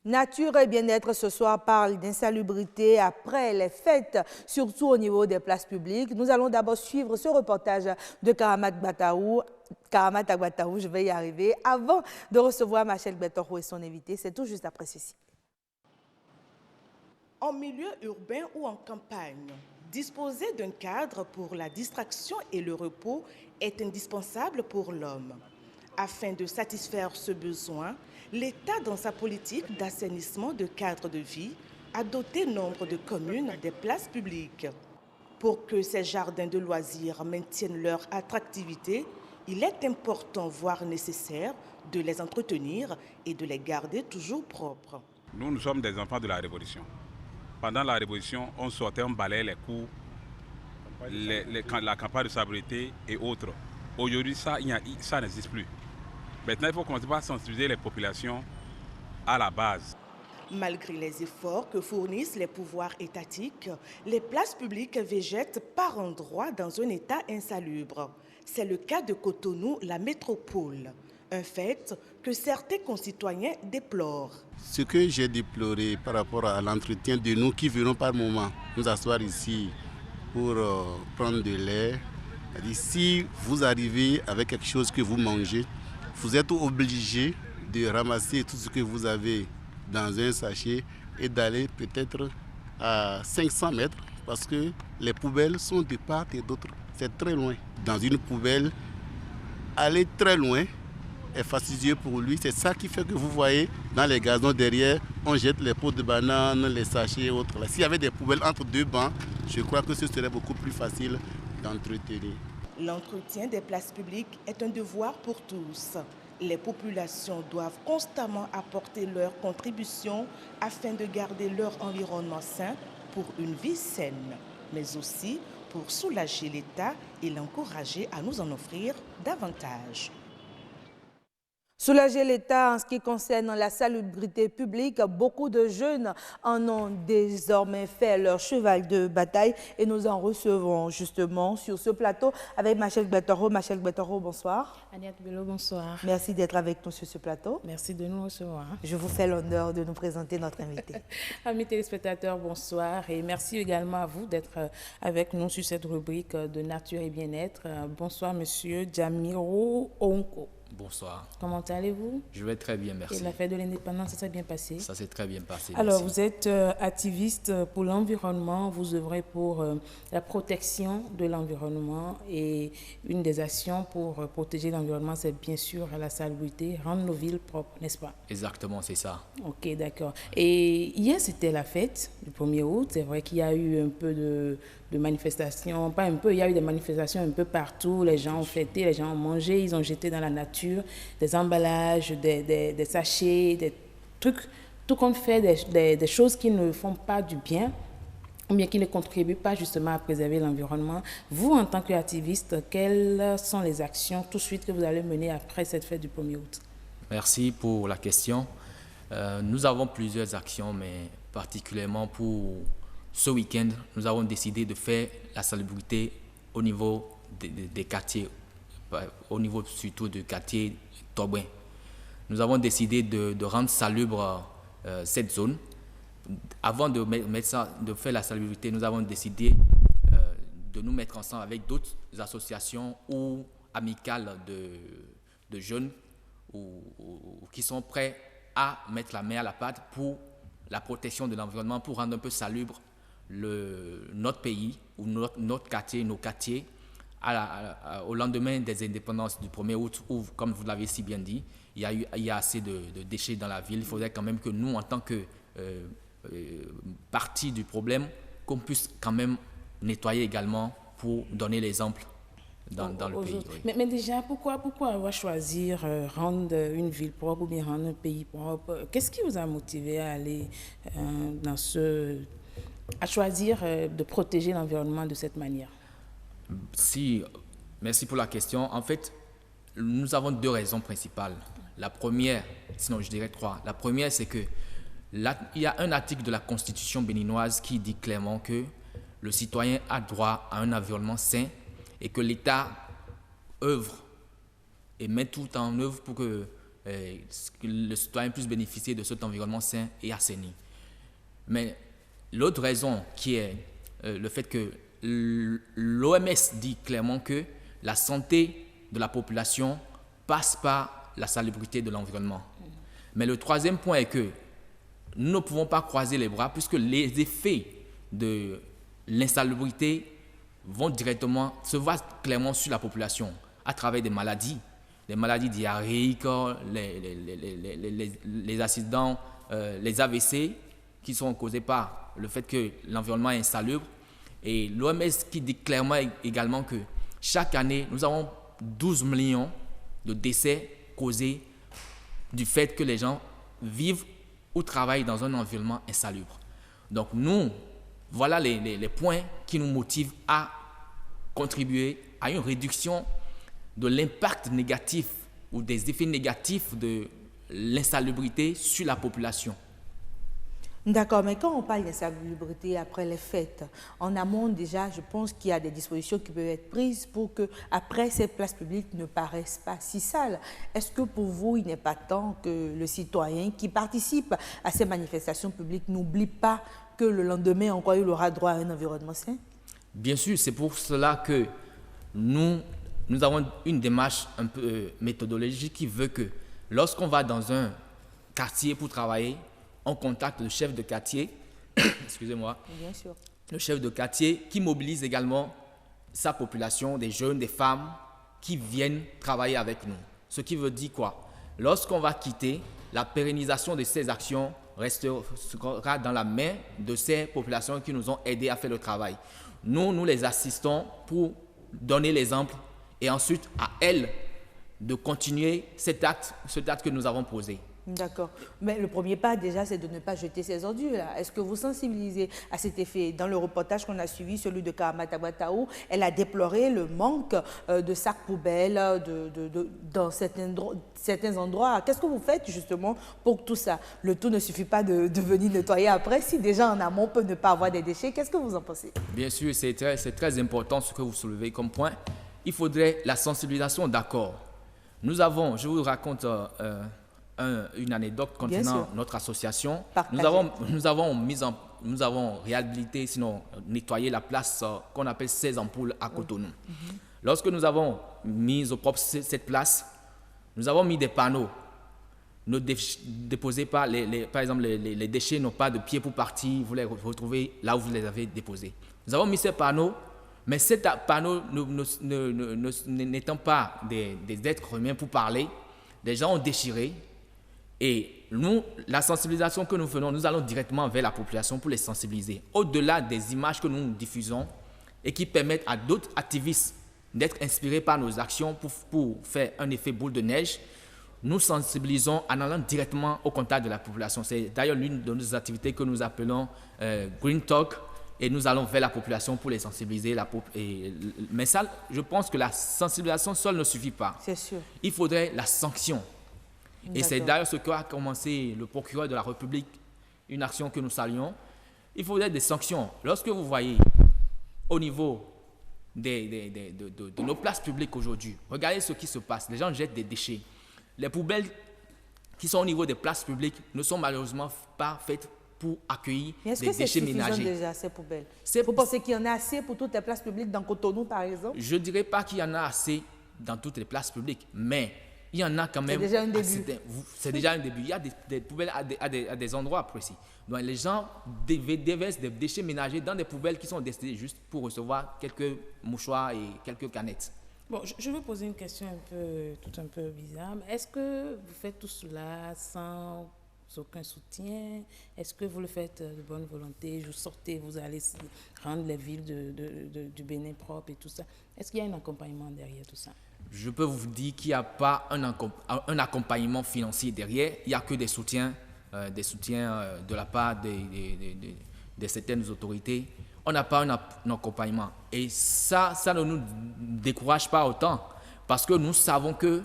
Nature et bien-être ce soir parle d'insalubrité après les fêtes, surtout au niveau des places publiques. Nous allons d'abord suivre ce reportage de Karamat Agbataou, je vais y arriver, avant de recevoir Machel Betoro et son invité. C'est tout juste après ceci. En milieu urbain ou en campagne, disposer d'un cadre pour la distraction et le repos est indispensable pour l'homme. Afin de satisfaire ce besoin, l'État, dans sa politique d'assainissement de cadres de vie, a doté nombre de communes des places publiques. Pour que ces jardins de loisirs maintiennent leur attractivité, il est important, voire nécessaire, de les entretenir et de les garder toujours propres. Nous sommes des enfants de la Révolution. Pendant la Révolution, on sortait, on balayait les cours, la campagne de salubrité et autres. Aujourd'hui, ça n'existe plus. Maintenant, il faut commencer par sensibiliser les populations à la base. Malgré les efforts que fournissent les pouvoirs étatiques, les places publiques végètent par endroits dans un état insalubre. C'est le cas de Cotonou, la métropole. Un fait que certains concitoyens déplorent. Ce que j'ai déploré par rapport à l'entretien de nous qui venons par moment nous asseoir ici pour prendre de l'air, si vous arrivez avec quelque chose que vous mangez, vous êtes obligé de ramasser tout ce que vous avez dans un sachet et d'aller peut-être à 500 mètres parce que les poubelles sont de part et d'autre. C'est très loin. Dans une poubelle, aller très loin est fastidieux pour lui. C'est ça qui fait que vous voyez dans les gazons derrière, on jette les pots de bananes, les sachets et autres. S'il y avait des poubelles entre deux bancs, je crois que ce serait beaucoup plus facile d'entretenir. L'entretien des places publiques est un devoir pour tous. Les populations doivent constamment apporter leur contribution afin de garder leur environnement sain pour une vie saine, mais aussi pour soulager l'État et l'encourager à nous en offrir davantage. Soulager l'État en ce qui concerne la salubrité publique, beaucoup de jeunes en ont désormais fait leur cheval de bataille et nous en recevons justement sur ce plateau avec Machel Betoro. Machel Betoro, bonsoir. Agnès Bello, bonsoir. Merci d'être avec nous sur ce plateau. Merci de nous recevoir. Je vous fais l'honneur de nous présenter notre invité. Amis téléspectateurs, bonsoir et merci également à vous d'être avec nous sur cette rubrique de nature et bien-être. Bonsoir monsieur Djamiro Onko. Bonsoir. Comment allez-vous? Je vais très bien, merci. Et la fête de l'indépendance, ça s'est bien passé? Ça s'est très bien passé. Alors, merci. vous êtes activiste pour l'environnement, vous œuvrez pour la protection de l'environnement et une des actions pour protéger l'environnement, c'est bien sûr la salubrité, rendre nos villes propres, n'est-ce pas? Exactement, c'est ça. Ok, d'accord. Et hier, c'était la fête du 1er août. C'est vrai qu'il y a eu un peu de manifestations, pas un peu, il y a eu des manifestations un peu partout. Les gens ont fêté, les gens ont mangé, ils ont jeté dans la nature des emballages, des sachets, des trucs, tout compte fait des choses qui ne font pas du bien ou bien qui ne contribuent pas justement à préserver l'environnement. Vous, en tant qu'activiste, quelles sont les actions tout de suite que vous allez mener après cette fête du 1er août? Merci pour la question. Nous avons plusieurs actions, mais particulièrement pour ce week-end, nous avons décidé de faire la salubrité au niveau des quartiers, au niveau surtout du quartier Tobouin. Nous avons décidé de rendre salubre cette zone. Avant de faire la salubrité, nous avons décidé de nous mettre ensemble avec d'autres associations ou amicales de jeunes qui sont prêts à mettre la main à la pâte pour la protection de l'environnement, pour rendre un peu salubre notre pays ou notre quartier, nos quartiers, au lendemain des indépendances du 1er août, où, comme vous l'avez si bien dit, il y a assez de déchets dans la ville. Il faudrait quand même que nous, en tant que partie du problème, qu'on puisse quand même nettoyer également pour donner l'exemple dans le pays. Oui. Mais déjà, pourquoi avoir choisi rendre une ville propre ou bien rendre un pays propre? Qu'est-ce qui vous a motivé à aller à choisir de protéger l'environnement de cette manière? Merci pour la question. En fait, nous avons deux raisons principales. La première, sinon je dirais trois. La première, c'est que il y a un article de la Constitution béninoise qui dit clairement que le citoyen a droit à un environnement sain et que l'État œuvre et met tout en œuvre pour que le citoyen puisse bénéficier de cet environnement sain et assaini. Mais l'autre raison qui est le fait que l'OMS dit clairement que la santé de la population passe par la salubrité de l'environnement. Mais le troisième point est que nous ne pouvons pas croiser les bras puisque les effets de l'insalubrité se voient clairement sur la population à travers des maladies diarrhéiques, les accidents, les AVC qui sont causés par le fait que l'environnement est insalubre. Et l'OMS qui dit clairement également que chaque année, nous avons 12 millions de décès causés du fait que les gens vivent ou travaillent dans un environnement insalubre. Donc voilà les points qui nous motivent à contribuer à une réduction de l'impact négatif ou des effets négatifs de l'insalubrité sur la population. D'accord, mais quand on parle d'insalubrité après les fêtes, en amont déjà, je pense qu'il y a des dispositions qui peuvent être prises pour que après ces places publiques ne paraissent pas si sales. Est-ce que pour vous, il n'est pas temps que le citoyen qui participe à ces manifestations publiques n'oublie pas que le lendemain encore il aura droit à un environnement sain? Bien sûr, c'est pour cela que nous avons une démarche un peu méthodologique qui veut que lorsqu'on va dans un quartier pour travailler, on contacte le chef de quartier, excusez-moi, bien sûr, le chef de quartier qui mobilise également sa population, des jeunes, des femmes qui viennent travailler avec nous. Ce qui veut dire quoi? Lorsqu'on va quitter, la pérennisation de ces actions restera dans la main de ces populations qui nous ont aidés à faire le travail. Nous les assistons pour donner l'exemple et ensuite à elles de continuer cet acte que nous avons posé. D'accord. Mais le premier pas, déjà, c'est de ne pas jeter ces ordures-là. Est-ce que vous sensibilisez à cet effet? Dans le reportage qu'on a suivi, celui de Karamata Gbattaou, elle a déploré le manque de sacs poubelles dans certains endroits. Qu'est-ce que vous faites justement pour tout ça? Le tout ne suffit pas de venir nettoyer après. Si déjà en amont, on peut ne pas avoir des déchets, qu'est-ce que vous en pensez? Bien sûr, c'est très important ce que vous soulevez comme point. Il faudrait la sensibilisation, d'accord. Nous avons, je vous raconte une anecdote concernant notre association. Nous avons réhabilité, sinon nettoyé la place qu'on appelle 16 ampoules à Cotonou. Lorsque nous avons mis au propre cette place, nous avons mis des panneaux. Ne déposez pas, par exemple, les déchets n'ont pas de pied pour partir, vous les retrouvez là où vous les avez déposés. Nous avons mis ces panneaux, mais ces panneaux n'étant pas des êtres humains pour parler, les gens ont déchiré. Et nous, la sensibilisation que nous faisons, nous allons directement vers la population pour les sensibiliser. Au-delà des images que nous diffusons et qui permettent à d'autres activistes d'être inspirés par nos actions pour faire un effet boule de neige, nous sensibilisons en allant directement au contact de la population. C'est d'ailleurs l'une de nos activités que nous appelons Green Talk et nous allons vers la population pour les sensibiliser. Mais ça, je pense que la sensibilisation seule ne suffit pas. C'est sûr. Il faudrait la sanction. Et c'est d'ailleurs ce qu'a commencé le procureur de la République, une action que nous saluons. Il faudrait des sanctions. Lorsque vous voyez au niveau de nos places publiques aujourd'hui, regardez ce qui se passe. Les gens jettent des déchets. Les poubelles qui sont au niveau des places publiques ne sont malheureusement pas faites pour accueillir des déchets ménagers. Est-ce que c'est suffisant déjà, ces poubelles? Vous pensez qu'il y en a assez pour toutes les places publiques dans Cotonou, par exemple? Je ne dirais pas qu'il y en a assez dans toutes les places publiques, mais il y en a quand même. C'est déjà un début. C'est déjà un début. Il y a des poubelles à des endroits précis. Donc les gens déversent des déchets ménagers dans des poubelles qui sont destinées juste pour recevoir quelques mouchoirs et quelques canettes. Bon, je veux poser une question un peu bizarre. Est-ce que vous faites tout cela sans aucun soutien? Est-ce que vous le faites de bonne volonté? Vous sortez, vous allez rendre les villes du Bénin propres et tout ça. Est-ce qu'il y a un accompagnement derrière tout ça? Je peux vous dire qu'il n'y a pas un accompagnement financier derrière. Il n'y a que des soutiens de la part de certaines autorités. On n'a pas un accompagnement. Et ça ne nous décourage pas autant parce que nous savons qu'il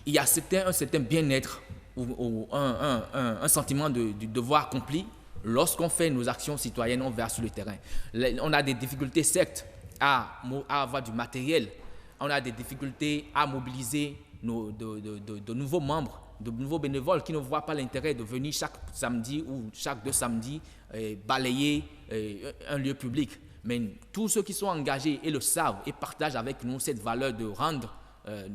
y a un certain bien-être ou un sentiment du devoir accompli lorsqu'on fait nos actions citoyennes, on va sur le terrain. On a des difficultés, certes, à avoir du matériel. On a des difficultés à mobiliser de nouveaux membres. de nouveaux bénévoles qui ne voient pas l'intérêt de venir chaque samedi ou chaque 2 samedis balayer un lieu public. Mais tous ceux qui sont engagés et le savent et partagent avec nous cette valeur de rendre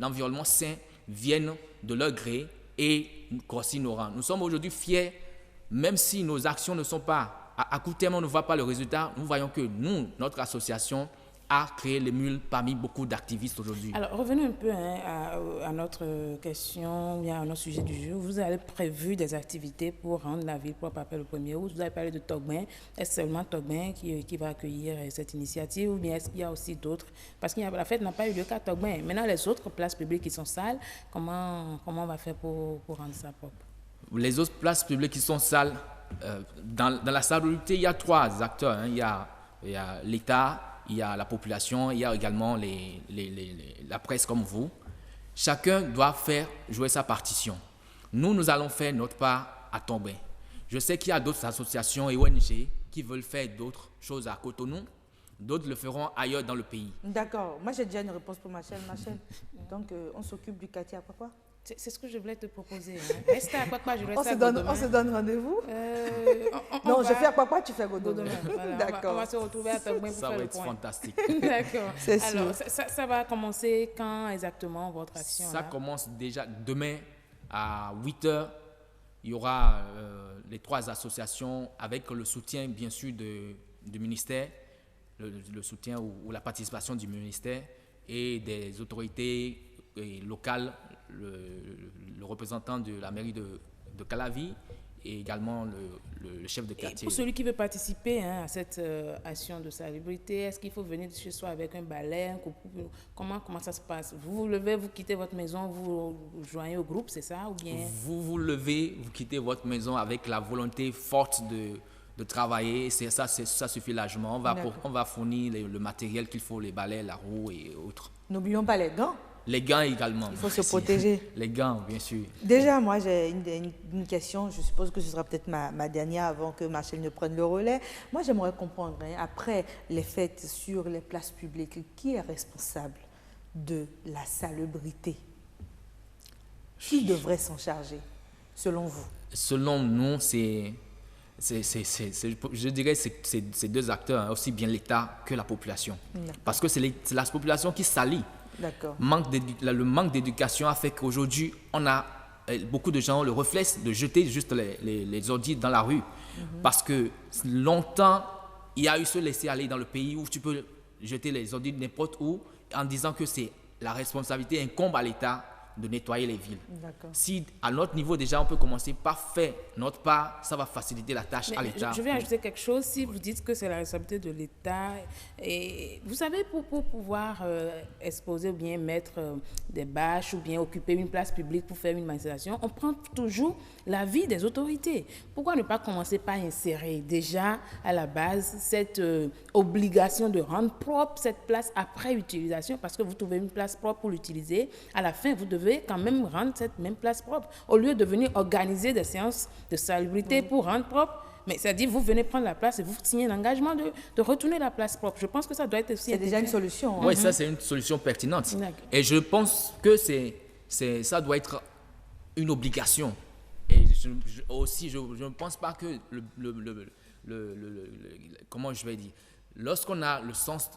l'environnement sain viennent de leur gré et grossissent nos rangs. Nous sommes aujourd'hui fiers, même si nos actions ne sont pas, à court terme on ne voit pas le résultat, nous voyons que nous, notre association, a créé l'émule parmi beaucoup d'activistes aujourd'hui. Alors, revenons un peu à notre question, à notre sujet du jour. Vous avez prévu des activités pour rendre la ville propre après le 1er août. Vous avez parlé de Togben. Est-ce seulement Togben qui va accueillir cette initiative ou bien est-ce qu'il y a aussi d'autres? Parce que la fête n'a pas eu lieu qu'à Togben. Maintenant, les autres places publiques qui sont sales, comment on va faire pour rendre ça propre? Les autres places publiques qui sont sales, dans la salubrité, il y a 3 acteurs. Il y a l'État, il y a la population, il y a également la presse comme vous. Chacun doit jouer sa partition. Nous allons faire notre part à Togben. Je sais qu'il y a d'autres associations et ONG qui veulent faire d'autres choses à Cotonou. D'autres le feront ailleurs dans le pays. D'accord. Moi, j'ai déjà une réponse pour Machel. Donc, on s'occupe du quartier à Kwakwa. C'est ce que je voulais te proposer. Reste à Kwakwa, je reste à Godomin. On se donne rendez-vous Non, je fais à Kwakwa, tu fais Godomin. Voilà, d'accord. On va se retrouver à Togben pour ça faire va le être point. fantastique. D'accord. C'est sûr. Alors, ça va commencer quand exactement votre action? Ça commence déjà demain à 8h. Il y aura les 3 associations avec le soutien, bien sûr, du ministère, le soutien ou la participation du ministère et des autorités locales, le représentant de la mairie de Calavi et également le chef de quartier. Et pour celui qui veut participer à cette action de salubrité, est-ce qu'il faut venir de chez soi avec un balai, un coupe? Comment ça se passe? Vous vous levez, vous quittez votre maison, vous joignez au groupe, c'est ça ou bien? Vous vous levez, vous quittez votre maison avec la volonté forte de travailler. Ça suffit largement. On va fournir le matériel qu'il faut, les balais, la roue et autres. N'oublions pas les gants. Les gants également. Il faut se protéger. Les gants, bien sûr. Déjà, moi, j'ai une question. Je suppose que ce sera peut-être ma dernière avant que Machel ne prenne le relais. Moi, j'aimerais comprendre, après les fêtes sur les places publiques, qui est responsable de la salubrité? Qui devrait s'en charger, selon vous? Selon nous, je dirais que c'est 2 acteurs, aussi bien l'État que la population. Parce que c'est la population qui salit. D'accord. Le manque d'éducation a fait qu'aujourd'hui, beaucoup de gens ont le réflexe de jeter juste les ordures dans la rue. Parce que longtemps, il y a eu ce laisser-aller dans le pays où tu peux jeter les ordures n'importe où en disant que c'est la responsabilité incombe à l'État de nettoyer les villes. Si à notre niveau déjà on peut commencer par faire notre part, ça va faciliter la tâche à l'État. Je vais ajouter quelque chose. Si vous dites que c'est la responsabilité de l'État, et vous savez, pour pouvoir exposer ou bien mettre des bâches ou bien occuper une place publique pour faire une manifestation, on prend toujours l'avis des autorités. Pourquoi ne pas commencer par insérer déjà à la base cette obligation de rendre propre cette place après utilisation, parce que vous trouvez une place propre pour l'utiliser, à la fin vous devez quand même rendre cette même place propre, au lieu de venir organiser des séances de salubrité pour rendre propre. Mais c'est-à-dire, vous venez prendre la place et vous signez l'engagement de retourner la place propre. Je pense que ça doit être aussi... C'est déjà une solution. Oui, ça c'est une solution pertinente. Et je pense que ça doit être une obligation. Et je ne pense pas que comment je vais dire, lorsqu'on a le sens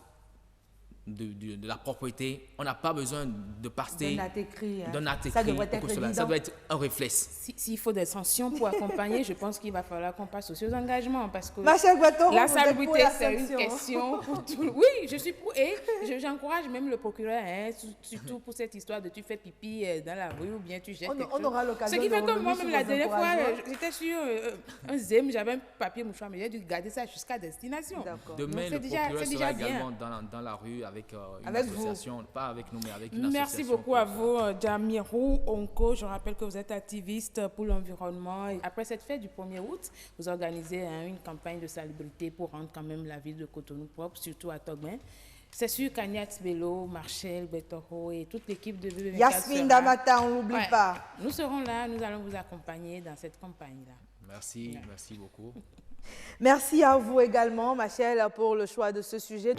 de la propriété, on n'a pas besoin de passer d'un acte écrit. Ça doit être un réflexe. S'il faut des sanctions pour accompagner, je pense qu'il va falloir qu'on passe aussi aux engagements, parce que Gouato, la salubrité, c'est une question pour tout. Oui, je suis pour, et j'encourage même le procureur, surtout pour cette histoire de tu fais pipi dans la rue ou bien tu jettes quelque chose. On aura l'occasion. Ce qui fait que moi-même, la dernière fois, j'étais sur un ZEM, j'avais un papier mouchoir, mais j'ai dû garder ça jusqu'à destination. Demain, le procureur sera également dans la rue avec une association, pas avec nous, mais avec une association. Merci beaucoup à vous, Jamirou Onko. Je rappelle que vous êtes activiste pour l'environnement. Après cette fête du 1er août, vous organisez une campagne de salubrité pour rendre quand même la ville de Cotonou propre, surtout à Togben. C'est sûr qu'Agnès Bello, Marshall, Betoro et toute l'équipe de BB24 Yasmine Damata, on n'oublie pas. Nous serons là, nous allons vous accompagner dans cette campagne-là. Merci beaucoup. Merci à vous également, Machel, pour le choix de ce sujet.